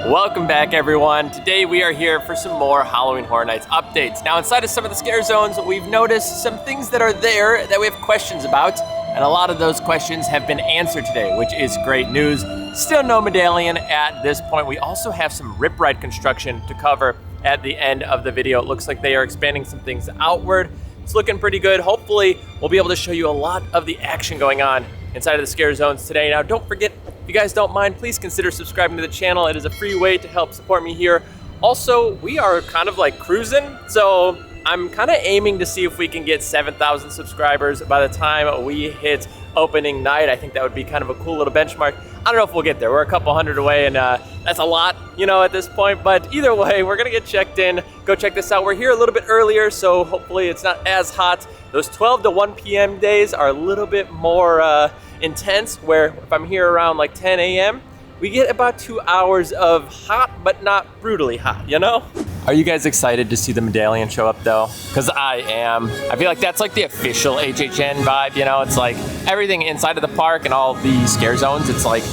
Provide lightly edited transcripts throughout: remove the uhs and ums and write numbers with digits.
Welcome back, everyone. Today we are here for some more Halloween Horror Nights updates. Now, inside of some of the scare zones, we've noticed some things that are there that we have questions about, and a lot of those questions have been answered today, which is great news. Still no medallion at this point. We also have some rip ride construction to cover at the end of the video. It looks like they are expanding some things outward. It's looking pretty good. Hopefully, we'll be able to show you a lot of the action going on inside of the scare zones today. Now, don't forget, if you guys don't mind, please consider subscribing to the channel. It is a free way to help support me here. Also, we are kind of like cruising, so I'm kind of aiming to see if we can get 7,000 subscribers by the time we hit opening night. I think that would be kind of a cool little benchmark. I don't know if we'll get there. We're a couple hundred away, and that's a lot, you know, at this point. But either way, we're gonna get checked in. Go check this out. We're here a little bit earlier, so hopefully it's not as hot. Those 12 to 1 p.m. days are a little bit more intense, where if I'm here around like 10 a.m., we get about 2 hours of hot, but not brutally hot, you know? Are you guys excited to see the medallion show up though? Because I am. I feel like that's like the official HHN vibe, you know? It's like everything inside of the park and all the scare zones, it's like,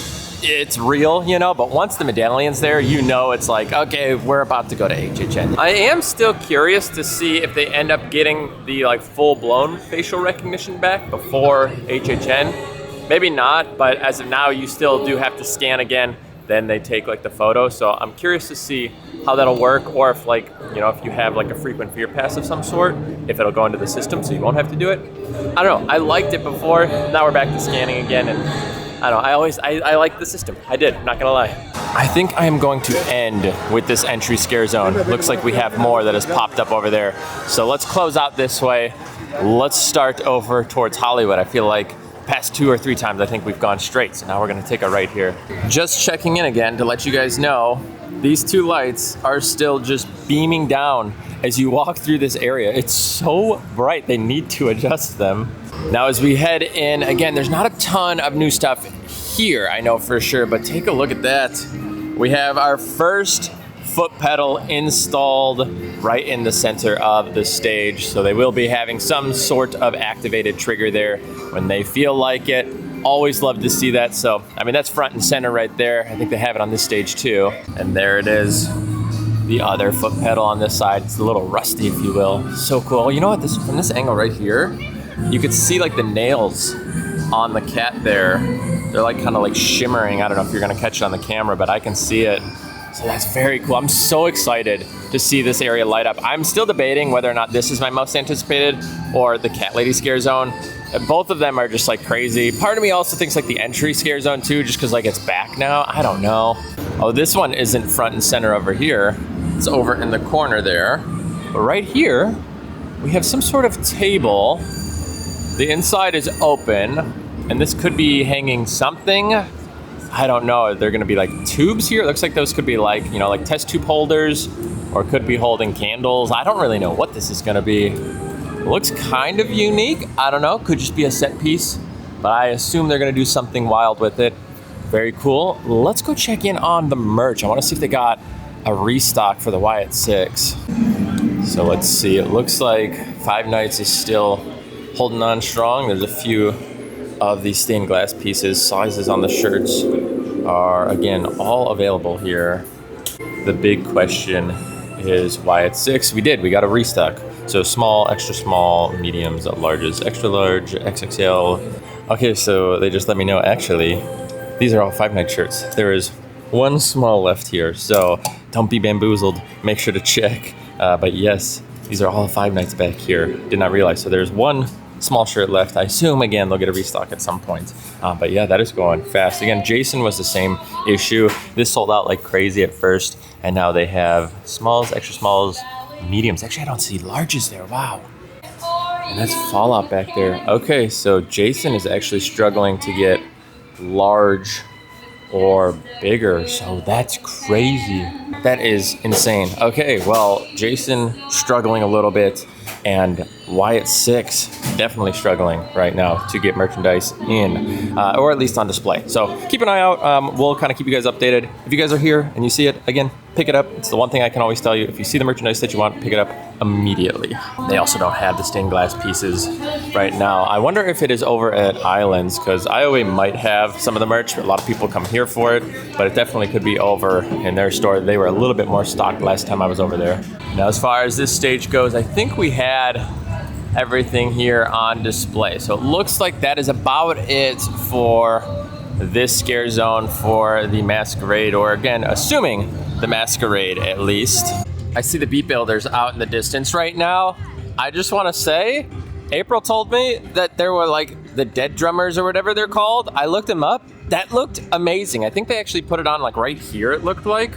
it's real, you know? But once the medallion's there, you know it's like, okay, we're about to go to HHN. I am still curious to see if they end up getting the like full-blown facial recognition back before HHN. Maybe not, but as of now, you still do have to scan again. Then they take like the photo. So I'm curious to see how that'll work, or if like, you know, if you have like a frequent fear pass of some sort, if it'll go into the system so you won't have to do it. I don't know. I liked it before. Now we're back to scanning again, and I don't know. I like the system. I did, not gonna lie. I think I am going to end with this entry scare zone. Looks like we have more that has popped up over there. So let's close out this way. Let's start over towards Hollywood. I feel like past 2 or 3 times I think we've gone straight, so now we're gonna take a right here. Just checking in again to let you guys know, these 2 lights are still just beaming down as you walk through this area. It's so bright, they need to adjust them. Now as we head in, again, there's not a ton of new stuff here, I know for sure, but take a look at that. We have our first foot pedal installed right in the center of the stage. So they will be having some sort of activated trigger there when they feel like it. Always love to see that. So, I mean, that's front and center right there. I think they have it on this stage too. And there it is, the other foot pedal on this side. It's a little rusty, if you will. So cool. You know what, from this angle right here, you could see like the nails on the cat there. They're like kind of like shimmering. I don't know if you're gonna catch it on the camera, but I can see it. So that's very cool. I'm so excited to see this area light up. I'm still debating whether or not this is my most anticipated or the Cat Lady scare zone. Both of them are just like crazy. Part of me also thinks like the entry scare zone too, just because like it's back now. I don't know. Oh, this one isn't front and center over here. It's over in the corner there. But right here, we have some sort of table. The inside is open, and this could be hanging something. I don't know, they're gonna be like tubes here. It looks like those could be like, you know, like test tube holders, or could be holding candles. I don't really know what this is gonna be. It looks kind of unique. I don't know, could just be a set piece, but I assume they're gonna do something wild with it. Very cool. Let's go check in on the merch. I wanna see if they got a restock for the Wyatt 6. So let's see, it looks like Five Nights is still holding on strong. There's a few of these stained glass pieces. Sizes on the shirts are, again, all available here. The big question is Wyatt 6. We got a restock. So small, extra small, mediums, larges, extra large, XXL. Okay, so they just let me know, actually, these are all Five Nights shirts. There is one small left here, so don't be bamboozled. Make sure to check. But yes, these are all Five Nights back here. Did not realize. So there's one small shirt left. I assume, again, they'll get a restock at some point. But yeah, that is going fast. Again, Jason was the same issue. This sold out like crazy at first, and now they have smalls, extra smalls, mediums. Actually, I don't see larges there. Wow. And that's Fallout back there. Okay, so Jason is actually struggling to get large or bigger, so that's crazy. That is insane. Okay, well, Jason struggling a little bit. and Wyatt 6 definitely struggling right now to get merchandise in, or at least on display. So keep an eye out. We'll kind of keep you guys updated. If you guys are here and you see it, again, pick it up. It's the one thing I can always tell you. If you see the merchandise that you want, pick it up immediately. They also don't have the stained glass pieces right now. I wonder if it is over at Islands, because Iowa might have some of the merch. A lot of people come here for it, but it definitely could be over in their store. They were a little bit more stocked last time I was over there. Now, as far as this stage goes, I think we had everything here on display. So it looks like that is about it for this scare zone for the masquerade, or again, assuming the masquerade at least. I see the beat builders out in the distance right now. I just want to say, April told me that there were like the dead drummers or whatever they're called. I looked them up. That looked amazing. I think they actually put it on like right here, it looked like.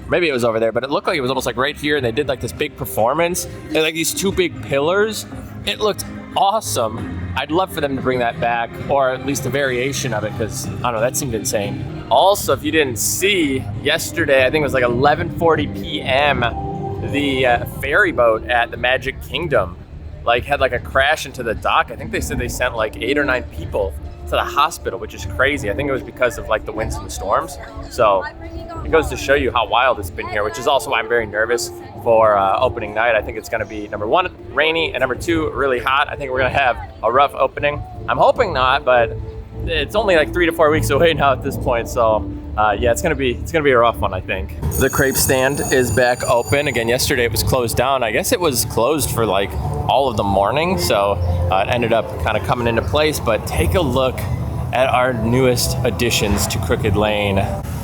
Maybe it was over there, but it looked like it was almost like right here, and they did like this big performance. They had like these two big pillars. It looked awesome. I'd love for them to bring that back, or at least a variation of it, because I don't know, that seemed insane. Also, if you didn't see, yesterday, I think it was like 11:40 p.m., the ferry boat at the Magic Kingdom like had like a crash into the dock. I think they said they sent like 8 or 9 people to the hospital, which is crazy. I think it was because of like the winds and the storms. So it goes to show you how wild it's been here, which is also why I'm very nervous for opening night. I think it's going to be, number 1, rainy, and number 2, really hot. I think we're going to have a rough opening. I'm hoping not, but it's only like 3 to 4 weeks away now at this point. So yeah, it's gonna be a rough one, I think. The crepe stand is back open again. Yesterday it was closed down. I guess it was closed for like all of the morning, so it ended up kind of coming into place. But take a look at our newest additions to Crooked Lane.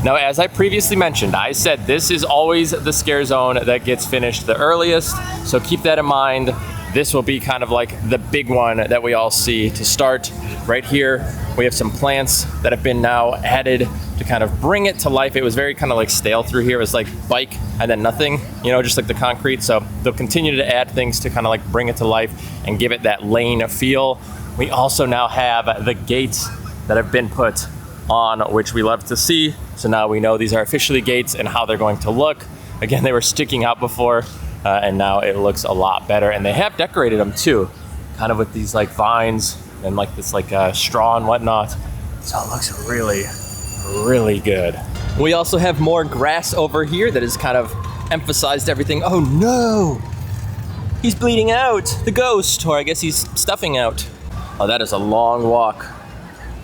Now, as I previously mentioned, I said this is always the scare zone that gets finished the earliest, so keep that in mind. This will be kind of like the big one that we all see to start. Right here, we have some plants that have been now added to kind of bring it to life. It was very kind of like stale through here. It was like bike and then nothing, you know, just like the concrete. So they'll continue to add things to kind of like bring it to life and give it that lane feel. We also now have the gates that have been put on, which we love to see. So now we know these are officially gates and how they're going to look. Again, they were sticking out before, and now it looks a lot better. And they have decorated them too, kind of with these like vines and like this like straw and whatnot. So it looks really, really good. We also have more grass over here that has kind of emphasized everything. Oh no, he's bleeding out, the ghost, or I guess he's stuffing out. Oh, that is a long walk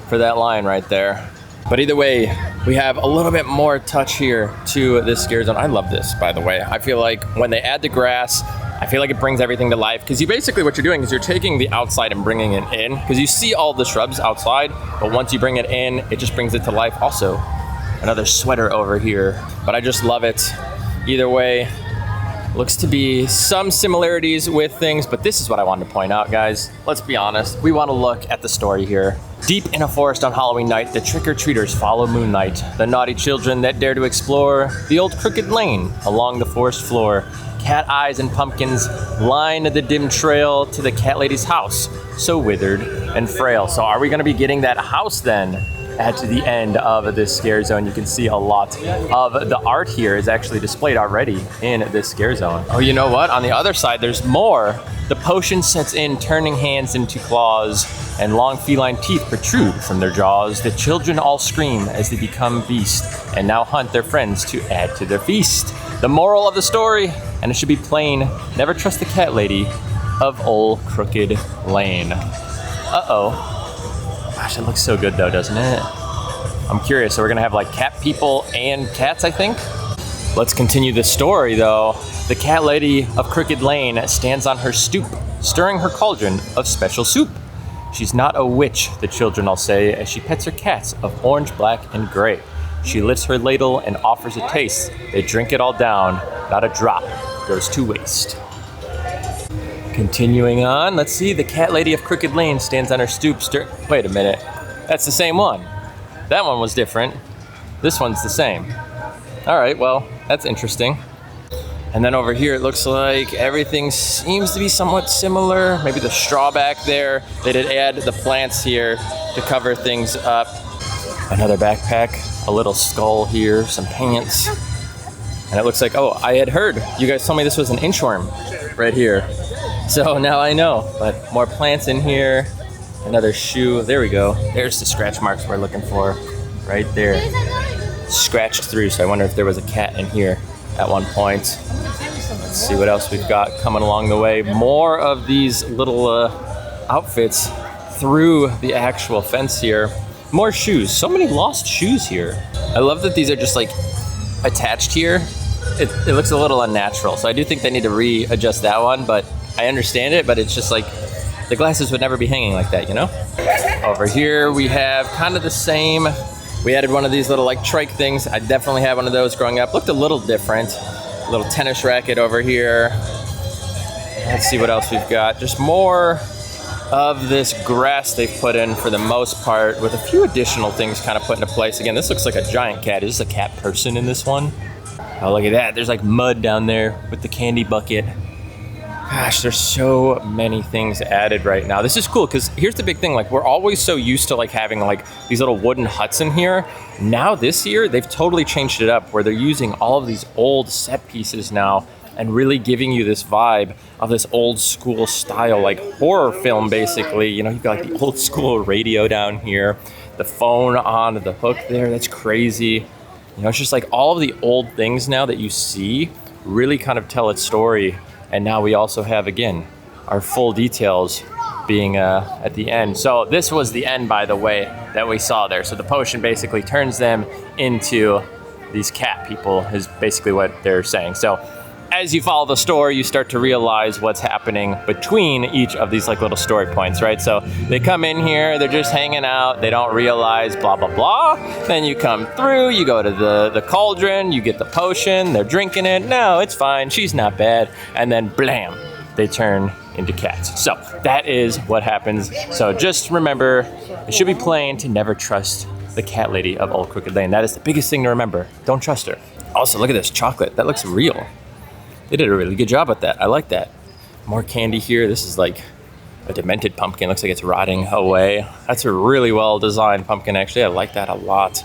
for that line right there. But either way, we have a little bit more touch here to this scare zone. I love this, by the way. I feel like when they add the grass, I feel like it brings everything to life, because you basically, what you're doing is you're taking the outside and bringing it in, because you see all the shrubs outside, but once you bring it in, it just brings it to life. Also, another sweater over here, but I just love it. Either way, looks to be some similarities with things, but this is what I wanted to point out, guys. Let's be honest, we want to look at the story here. Deep in a forest on Halloween night, the trick-or-treaters follow moonlight, the naughty children that dare to explore the old crooked lane along the forest floor. Cat eyes and pumpkins line the dim trail to the cat lady's house, so withered and frail. So are we going to be getting that house then at the end of this scare zone? You can see a lot of the art here is actually displayed already in this scare zone. Oh, you know what? On the other side, there's more. The potion sets in, turning hands into claws, and long feline teeth protrude from their jaws. The children all scream as they become beasts, and now hunt their friends to add to their feast. The moral of the story, and it should be plain, never trust the cat lady of Old Crooked Lane. Uh-oh. Gosh, it looks so good though, doesn't it? I'm curious, so we're gonna have like cat people and cats, I think? Let's continue the story though. The cat lady of Crooked Lane stands on her stoop, stirring her cauldron of special soup. She's not a witch, the children all say, as she pets her cats of orange, black, and gray. She lifts her ladle and offers a taste. They drink it all down, not a drop goes to waste. Continuing on, let's see, the cat lady of Crooked Lane stands on her stoop, wait a minute, that's the same one. That one was different. This one's the same. All right, well, that's interesting. And then over here, it looks like everything seems to be somewhat similar. Maybe the straw back there. They did add the plants here to cover things up. Another backpack, a little skull here, some pants. And it looks like, oh, I had heard, you guys told me this was an inchworm right here. So now I know, but more plants in here. Another shoe, there we go. There's the scratch marks we're looking for, right there. Scratched through, so I wonder if there was a cat in here at one point. Let's see what else we've got coming along the way. More of these little outfits through the actual fence here. More shoes, so many lost shoes here. I love that these are just like attached here. It looks a little unnatural, so I do think they need to readjust that one, but I understand it, but it's just like the glasses would never be hanging like that, you know? Over here we have kind of the same. We added one of these little like trike things. I definitely had one of those growing up. Looked a little different. A little tennis racket over here. Let's see what else we've got. Just more of this grass they've put in for the most part, with a few additional things kind of put into place. Again, this looks like a giant cat. Is this a cat person in this one? Oh, look at that. There's like mud down there with the candy bucket. Gosh, there's so many things added right now. This is cool because here's the big thing. Like, we're always so used to like having like these little wooden huts in here. Now this year, they've totally changed it up where they're using all of these old set pieces now and really giving you this vibe of this old school style, like horror film, basically. You know, you've got like the old school radio down here, the phone on the hook there. That's crazy. You know, it's just like all of the old things now that you see really kind of tell its story. And now we also have, again, our full details being at the end. So this was the end, by the way, that we saw there. So the potion basically turns them into these cat people is basically what they're saying. So as you follow the story, you start to realize what's happening between each of these like little story points, right? So they come in here, they're just hanging out, they don't realize blah, blah, blah. Then you come through, you go to the cauldron, you get the potion, they're drinking it. No, it's fine, she's not bad. And then blam, they turn into cats. So that is what happens. So just remember, it should be plain to never trust the cat lady of Old Crooked Lane. That is the biggest thing to remember. Don't trust her. Also, look at this chocolate. That looks real. They did a really good job with that. I like that. More candy here. This is like a demented pumpkin. Looks like it's rotting away. That's a really well designed pumpkin, actually. I like that a lot.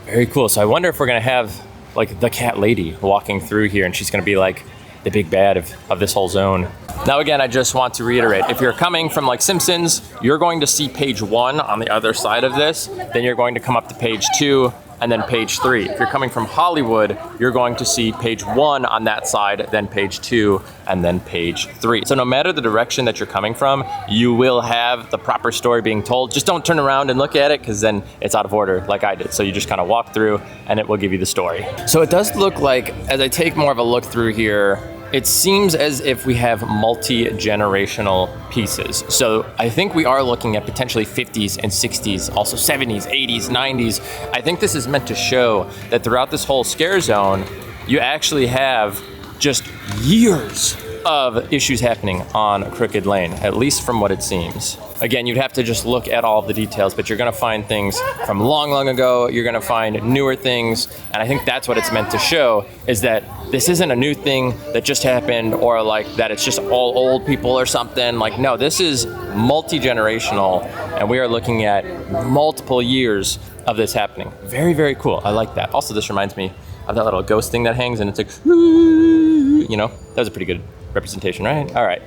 Very cool. So I wonder if we're gonna have like the cat lady walking through here and she's gonna be like the big bad of this whole zone. Now again, I just want to reiterate, if you're coming from like Simpsons, you're going to see page 1 on the other side of this, then you're going to come up to page 2, and then page 3. If you're coming from Hollywood, you're going to see page 1 on that side, then page 2, and then page 3. So no matter the direction that you're coming from, you will have the proper story being told. Just don't turn around and look at it, because then it's out of order like I did. So you just kind of walk through and it will give you the story. So it does look like, as I take more of a look through here, it seems as if we have multi-generational pieces. So I think we are looking at potentially 50s and 60s, also 70s, 80s, 90s. I think this is meant to show that throughout this whole scare zone, you actually have just years of issues happening on Crooked Lane, at least from what it seems. Again, you'd have to just look at all of the details, but you're gonna find things from long, long ago, you're gonna find newer things, and I think that's what it's meant to show, is that this isn't a new thing that just happened, or like that it's just all old people or something. Like, no, this is multi-generational, and we are looking at multiple years of this happening. Very, very cool. I like that. Also, this reminds me of that little ghost thing that hangs, and it's like, you know, that was a pretty good representation, right? All right.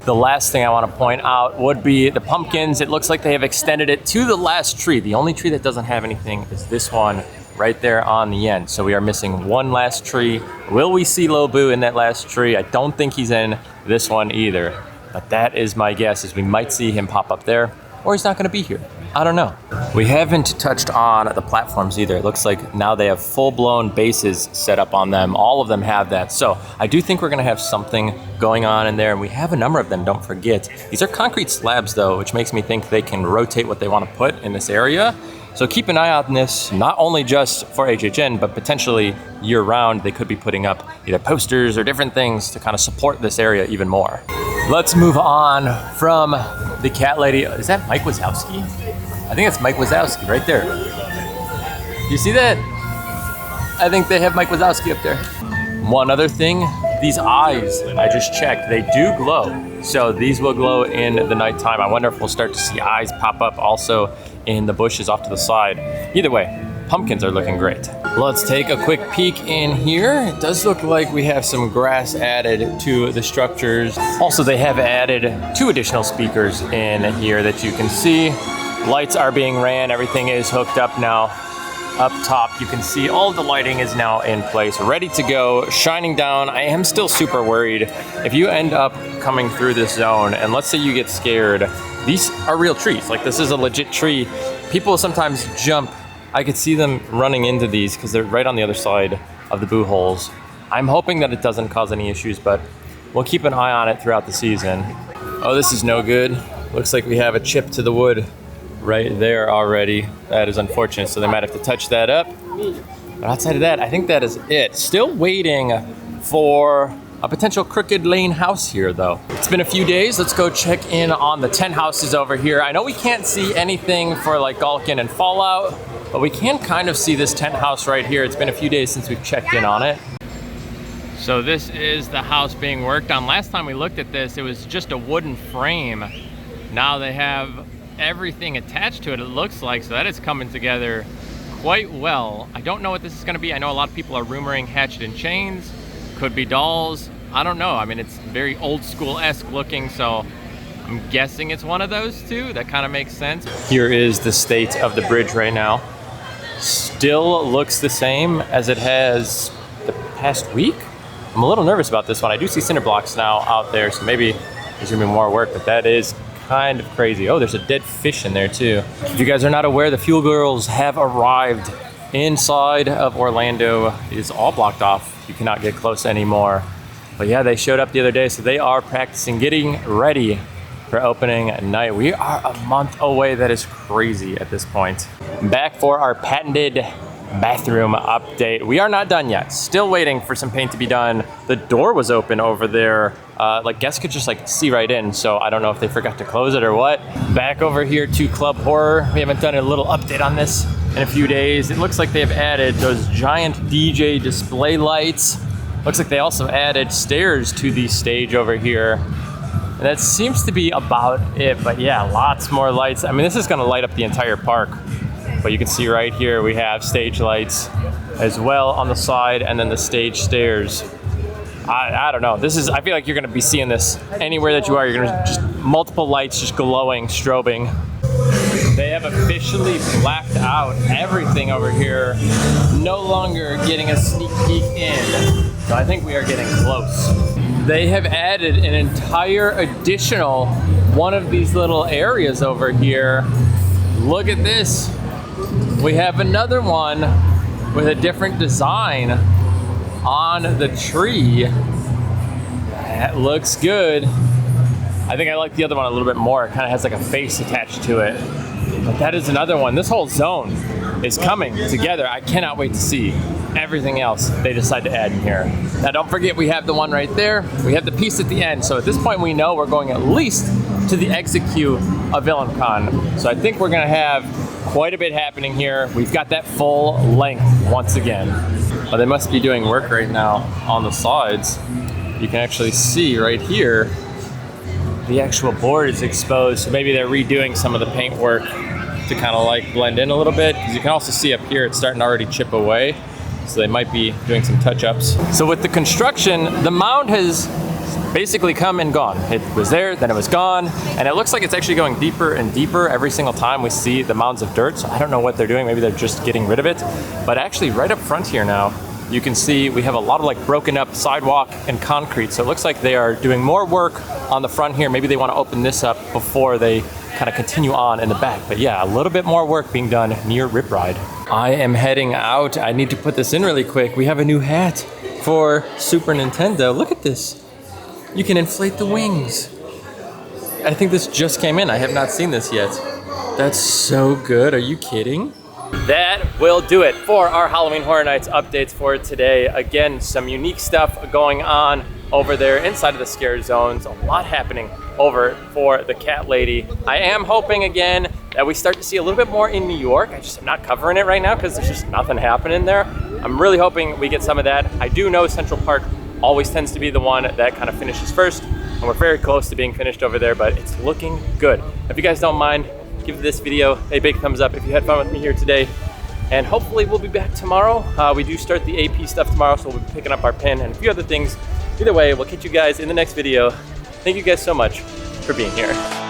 The last thing I want to point out would be the pumpkins. It looks like they have extended it to the last tree. The only tree that doesn't have anything is this one right there on the end. So we are missing one last tree. Will we see Lobu in that last tree? I don't think he's in this one either. But that is my guess, is we might see him pop up there, or he's not going to be here. I don't know. We haven't touched on the platforms either. It looks like now they have full-blown bases set up on them. All of them have that. So I do think we're gonna have something going on in there, and we have a number of them, don't forget. These are concrete slabs though, which makes me think they can rotate what they want to put in this area. So keep an eye on this, not only just for HHN, but potentially year-round. They could be putting up either posters or different things to kind of support this area even more. Let's move on from the cat lady. Is that Mike Wazowski? I think it's Mike Wazowski right there. You see that? I think they have Mike Wazowski up there. One other thing, these eyes, I just checked, they do glow. So these will glow in the nighttime. I wonder if we'll start to see eyes pop up also in the bushes off to the side. Either way, pumpkins are looking great. Let's take a quick peek in here. It does look like we have some grass added to the structures. Also, they have added 2 additional speakers in here that you can see. Lights are being ran, everything is hooked up now. Up top, you can see all the lighting is now in place, ready to go, shining down. I am still super worried. If you end up coming through this zone, and let's say you get scared, these are real trees. Like, this is a legit tree. People sometimes jump. I could see them running into these because they're right on the other side of the boo holes. I'm hoping that it doesn't cause any issues, but we'll keep an eye on it throughout the season. Oh, this is no good. Looks like we have a chip to the wood right there already. That is unfortunate, so they might have to touch that up. But outside of that, I think that is it. Still waiting for a potential crooked lane house here, though. It's been a few days. Let's go check in on the tent houses over here. I know we can't see anything for like Gulkin and Fallout, but we can kind of see this tent house right here. It's been a few days since we've checked in on it. So this is the house being worked on. Last time we looked at this, it was just a wooden frame. Now they have everything attached to it, it looks like, so that is coming together quite well. I don't know what this is going to be. I know a lot of people are rumoring hatchet and chains, could be dolls. I don't know. I mean, it's very old school-esque looking, so I'm guessing it's one of those two. That kind of makes sense. Here is the state of the bridge right now. Still looks the same as it has the past week. I'm a little nervous about this one. I do see cinder blocks now out there, so maybe there's gonna be more work, but that is kind of crazy. Oh, there's a dead fish in there too. If you guys are not aware, the Fuel Girls have arrived inside of Orlando. It is all blocked off. You cannot get close anymore. But yeah, they showed up the other day, so they are practicing, getting ready for opening night. We are a month away. That is crazy at this point. Back for our patented bathroom update. We are not done yet. Still waiting for some paint to be done. The door was open over there. Like, guests could just like see right in, so I don't know if they forgot to close it or what. Back over here to Club Horror. We haven't done a little update on this in a few days. It looks like they've added those giant DJ display lights. Looks like they also added stairs to the stage over here. And that seems to be about it, but yeah, lots more lights. I mean, this is gonna light up the entire park. But you can see right here, we have stage lights as well on the side, and then the stage stairs. I don't know. This is, I feel like you're gonna be seeing this anywhere that you are. You're gonna just multiple lights just glowing, strobing. They have officially blacked out everything over here. No longer getting a sneak peek in. So I think we are getting close. They have added an entire additional one of these little areas over here. Look at this. We have another one with a different design on the tree. That looks good. I think I like the other one a little bit more. It kind of has like a face attached to it. But that is another one. This whole zone is coming together. I cannot wait to see everything else they decide to add in here. Now don't forget, we have the one right there. We have the piece at the end. So at this point we know we're going at least to the execute of VillainCon. So I think we're gonna have quite a bit happening here. We've got that full length once again. But they must be doing work right now on the sides. You can actually see right here, the actual board is exposed. So maybe they're redoing some of the paint work to kind of like blend in a little bit. Because you can also see up here, it's starting to already chip away. So they might be doing some touch-ups. So with the construction, the mound has basically come and gone. It was there, then it was gone, and it looks like it's actually going deeper and deeper every single time we see the mounds of dirt. So I don't know what they're doing. Maybe they're just getting rid of it. But actually right up front here now, you can see we have a lot of like broken up sidewalk and concrete. So it looks like they are doing more work on the front here. Maybe they want to open this up before they kind of continue on in the back. But yeah, a little bit more work being done near Rip Ride. I am heading out. I need to put this in really quick. We have a new hat for Super Nintendo. Look at this. You can inflate the wings. I think this just came in. I have not seen this yet. That's so good. Are you kidding? That will do it for our Halloween Horror Nights updates for today. Again, some unique stuff going on over there inside of the scare zones. A lot happening over for the cat lady. I am hoping again that we start to see a little bit more in New York. I just am not covering it right now because there's just nothing happening there. I'm really hoping we get some of that. I do know Central Park always tends to be the one that kind of finishes first, and we're very close to being finished over there, but it's looking good. If you guys don't mind, give this video a big thumbs up if you had fun with me here today. And hopefully we'll be back tomorrow. We do start the AP stuff tomorrow, so we'll be picking up our pin and a few other things. Either way, we'll catch you guys in the next video. Thank you guys so much for being here.